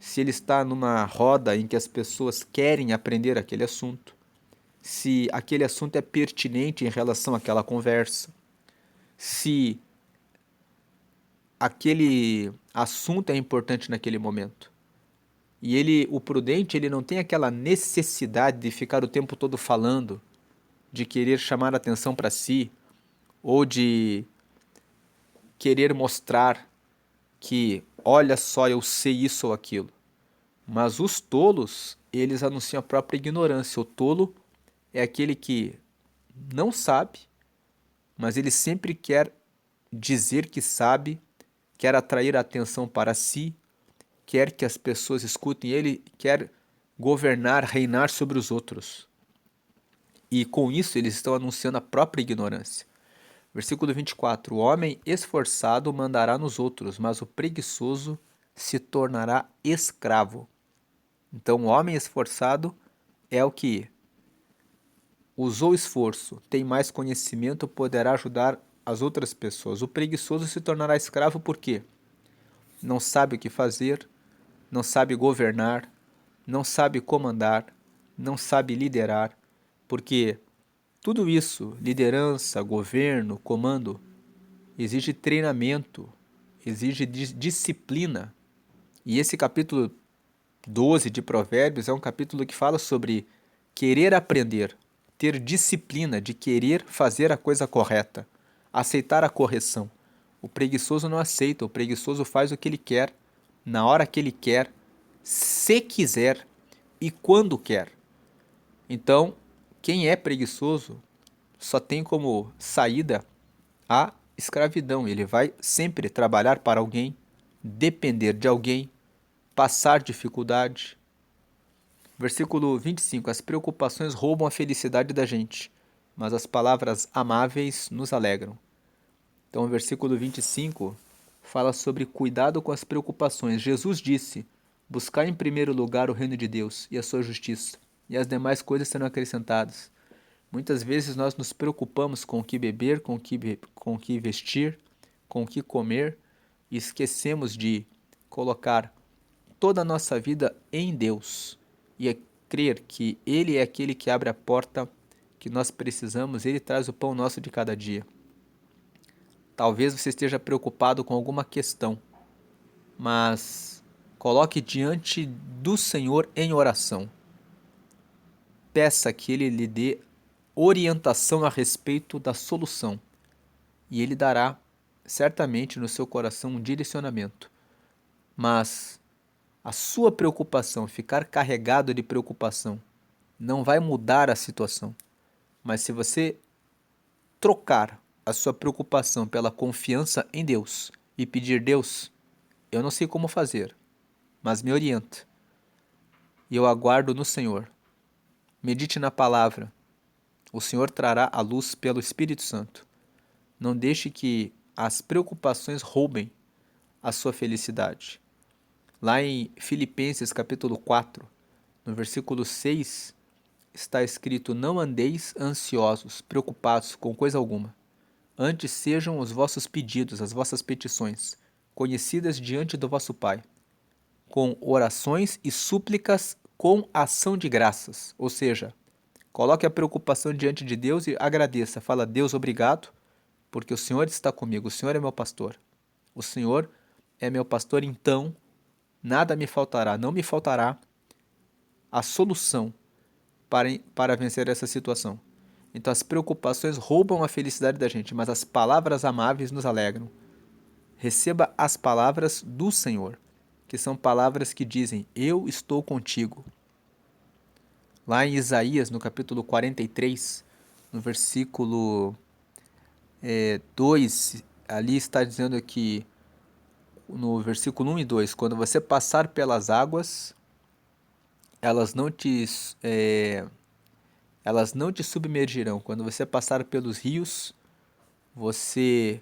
se ele está numa roda em que as pessoas querem aprender aquele assunto, se aquele assunto é pertinente em relação àquela conversa, se aquele assunto é importante naquele momento. E o prudente, ele não tem aquela necessidade de ficar o tempo todo falando, de querer chamar a atenção para si, ou de querer mostrar que, olha só, eu sei isso ou aquilo. Mas os tolos, eles anunciam a própria ignorância. O tolo é aquele que não sabe, mas ele sempre quer dizer que sabe, quer atrair a atenção para si, quer que as pessoas escutem ele, quer governar, reinar sobre os outros. E com isso eles estão anunciando a própria ignorância. Versículo 24: O homem esforçado mandará nos outros, mas o preguiçoso se tornará escravo. Então, o homem esforçado é o que usou esforço, tem mais conhecimento, poderá ajudar as outras pessoas. O preguiçoso se tornará escravo por quê? Não sabe o que fazer, não sabe governar, não sabe comandar, não sabe liderar, porque tudo isso, liderança, governo, comando, exige treinamento, exige disciplina. E esse capítulo 12 de Provérbios é um capítulo que fala sobre querer aprender, ter disciplina de querer fazer a coisa correta, aceitar a correção. O preguiçoso não aceita, o preguiçoso faz o que ele quer, na hora que ele quer, se quiser e quando quer. Então, quem é preguiçoso só tem como saída a escravidão. Ele vai sempre trabalhar para alguém, depender de alguém, passar dificuldade. Versículo 25. As preocupações roubam a felicidade da gente, mas as palavras amáveis nos alegram. Então, o versículo 25 fala sobre cuidado com as preocupações. Jesus disse: buscar em primeiro lugar o reino de Deus e a sua justiça, e as demais coisas serão acrescentadas. Muitas vezes nós nos preocupamos com o que beber, com o que vestir, com o que comer, e esquecemos de colocar toda a nossa vida em Deus e crer que Ele é aquele que abre a porta que nós precisamos, Ele traz o pão nosso de cada dia. Talvez você esteja preocupado com alguma questão, mas coloque diante do Senhor em oração. Peça que Ele lhe dê orientação a respeito da solução e Ele dará certamente no seu coração um direcionamento. Mas a sua preocupação, ficar carregado de preocupação, não vai mudar a situação. Mas se você trocar a sua preocupação pela confiança em Deus e pedir: Deus, eu não sei como fazer, mas me orienta. E eu aguardo no Senhor. Medite na palavra. O Senhor trará a luz pelo Espírito Santo. Não deixe que as preocupações roubem a sua felicidade. Lá em Filipenses capítulo 4, no versículo 6, está escrito: não andeis ansiosos, preocupados com coisa alguma. Antes sejam os vossos pedidos, as vossas petições, conhecidas diante do vosso Pai, com orações e súplicas com ação de graças. Ou seja, coloque a preocupação diante de Deus e agradeça. Fala: Deus, obrigado, porque o Senhor está comigo, o Senhor é meu pastor. O Senhor é meu pastor, então nada me faltará, não me faltará a solução para vencer essa situação. Então as preocupações roubam a felicidade da gente, mas as palavras amáveis nos alegram. Receba as palavras do Senhor, que são palavras que dizem: eu estou contigo. Lá em Isaías, no capítulo 43, no versículo 2, ali está dizendo que, no versículo 1 e 2, quando você passar pelas águas, elas não te submergirão. Quando você passar pelos rios, você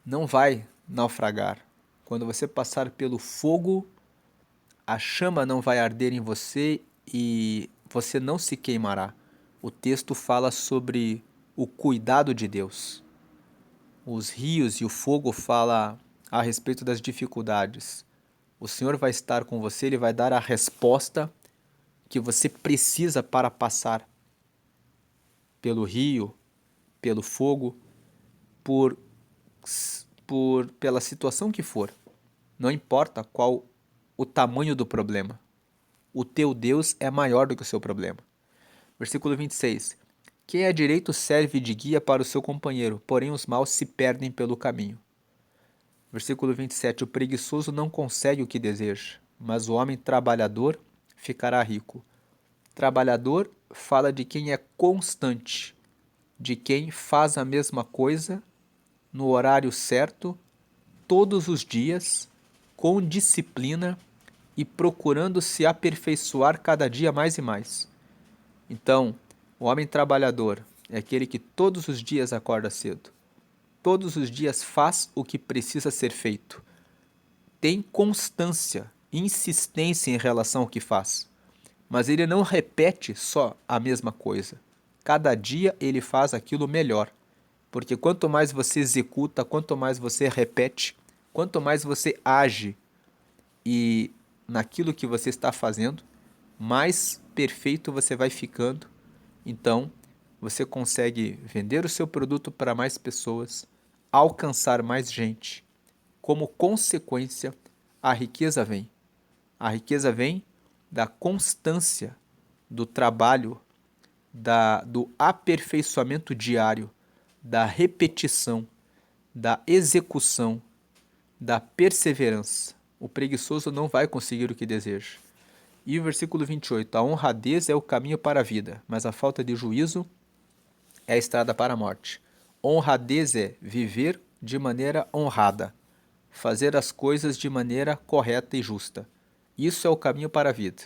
não vai naufragar. Quando você passar pelo fogo, a chama não vai arder em você e você não se queimará. O texto fala sobre o cuidado de Deus. Os rios e o fogo falam a respeito das dificuldades. O Senhor vai estar com você, Ele vai dar a resposta que você precisa para passar pelo rio, pelo fogo, pela situação que for. Não importa qual o tamanho do problema. O teu Deus é maior do que o seu problema. Versículo 26. Quem é direito serve de guia para o seu companheiro, porém os maus se perdem pelo caminho. Versículo 27. O preguiçoso não consegue o que deseja, mas o homem trabalhador ficará rico. Trabalhador fala de quem é constante, de quem faz a mesma coisa no horário certo, todos os dias, com disciplina e procurando se aperfeiçoar cada dia mais e mais. Então, o homem trabalhador é aquele que todos os dias acorda cedo, todos os dias faz o que precisa ser feito, tem constância, insistência em relação ao que faz, mas ele não repete só a mesma coisa. Cada dia ele faz aquilo melhor, porque quanto mais você executa, quanto mais você repete, quanto mais você age e naquilo que você está fazendo, mais perfeito você vai ficando. Então, você consegue vender o seu produto para mais pessoas, alcançar mais gente. Como consequência, a riqueza vem. A riqueza vem da constância, do trabalho, do aperfeiçoamento diário, da repetição, da execução, da perseverança. O preguiçoso não vai conseguir o que deseja. E o versículo 28. A honradez é o caminho para a vida, mas a falta de juízo é a estrada para a morte. Honradez é viver de maneira honrada, fazer as coisas de maneira correta e justa. Isso é o caminho para a vida.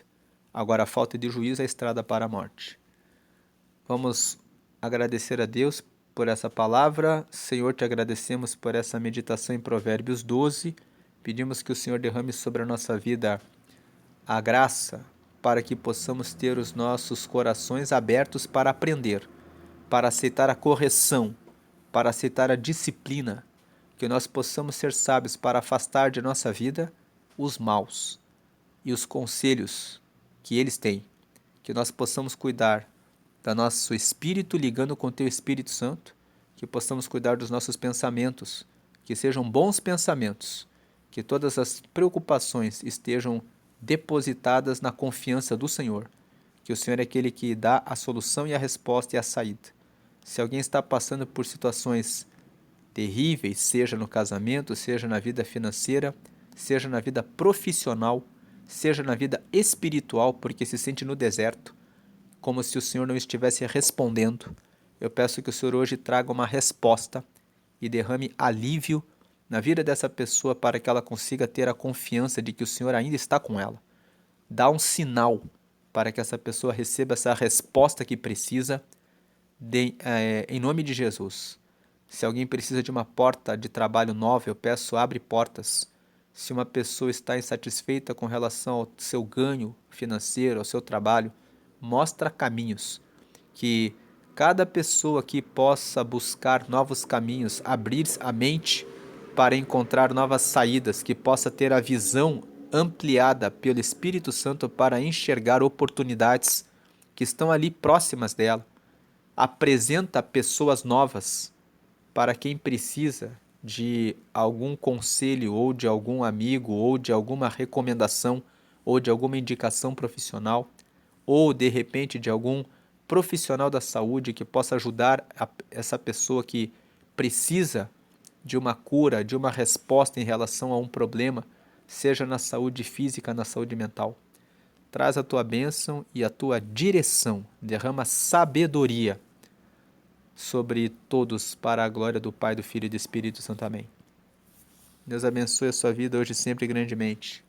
Agora a falta de juízo é a estrada para a morte. Vamos agradecer a Deus por essa palavra. Senhor, te agradecemos por essa meditação em Provérbios 12. Pedimos que o Senhor derrame sobre a nossa vida a graça para que possamos ter os nossos corações abertos para aprender, para aceitar a correção, para aceitar a disciplina, que nós possamos ser sábios para afastar de nossa vida os maus e os conselhos que eles têm, que nós possamos cuidar do nosso espírito ligando com o teu Espírito Santo, que possamos cuidar dos nossos pensamentos, que sejam bons pensamentos, que todas as preocupações estejam depositadas na confiança do Senhor, que o Senhor é aquele que dá a solução e a resposta e a saída. Se alguém está passando por situações terríveis, seja no casamento, seja na vida financeira, seja na vida profissional, seja na vida espiritual, porque se sente no deserto, como se o Senhor não estivesse respondendo, eu peço que o Senhor hoje traga uma resposta e derrame alívio na vida dessa pessoa para que ela consiga ter a confiança de que o Senhor ainda está com ela. Dá um sinal para que essa pessoa receba essa resposta que precisa, em nome de Jesus. Se alguém precisa de uma porta de trabalho nova, eu peço, abre portas. Se uma pessoa está insatisfeita com relação ao seu ganho financeiro, ao seu trabalho, mostra caminhos. Que cada pessoa que possa buscar novos caminhos, abrir a mente para encontrar novas saídas, que possa ter a visão ampliada pelo Espírito Santo para enxergar oportunidades que estão ali próximas dela. Apresenta pessoas novas para quem precisa de algum conselho ou de algum amigo ou de alguma recomendação ou de alguma indicação profissional ou de repente de algum profissional da saúde que possa ajudar essa pessoa que precisa de uma cura, de uma resposta em relação a um problema, seja na saúde física, na saúde mental. Traz a tua bênção e a tua direção, derrama sabedoria sobre todos para a glória do Pai, do Filho e do Espírito Santo. Amém. Deus abençoe a sua vida hoje sempre grandemente.